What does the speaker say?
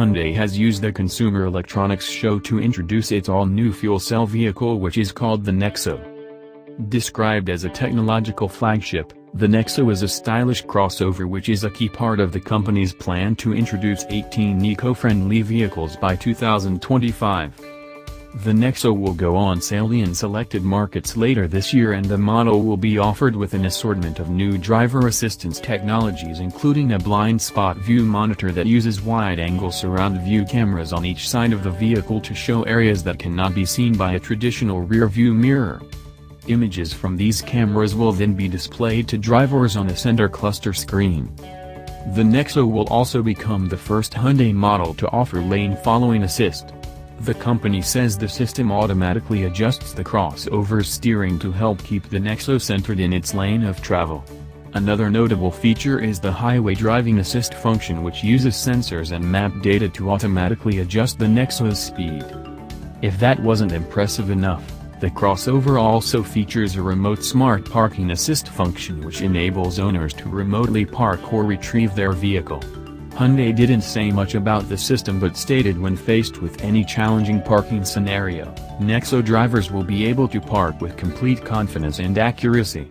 Hyundai has used the Consumer Electronics Show to introduce its all-new fuel cell vehicle, which is called the Nexo. Described as a technological flagship, the Nexo is a stylish crossover which is a key part of the company's plan to introduce 18 eco-friendly vehicles by 2025. The Nexo will go on sale in selected markets later this year, and the model will be offered with an assortment of new driver assistance technologies, including a blind spot view monitor that uses wide-angle surround view cameras on each side of the vehicle to show areas that cannot be seen by a traditional rear-view mirror. Images from these cameras will then be displayed to drivers on a center cluster screen. The Nexo will also become the first Hyundai model to offer lane-following assist. The company says the system automatically adjusts the crossover's steering to help keep the Nexo centered in its lane of travel. Another notable feature is the highway driving assist function, which uses sensors and map data to automatically adjust the Nexo's speed. If that wasn't impressive enough, the crossover also features a remote smart parking assist function which enables owners to remotely park or retrieve their vehicle. Hyundai didn't say much about the system but stated when faced with any challenging parking scenario, Nexo drivers will be able to park with complete confidence and accuracy.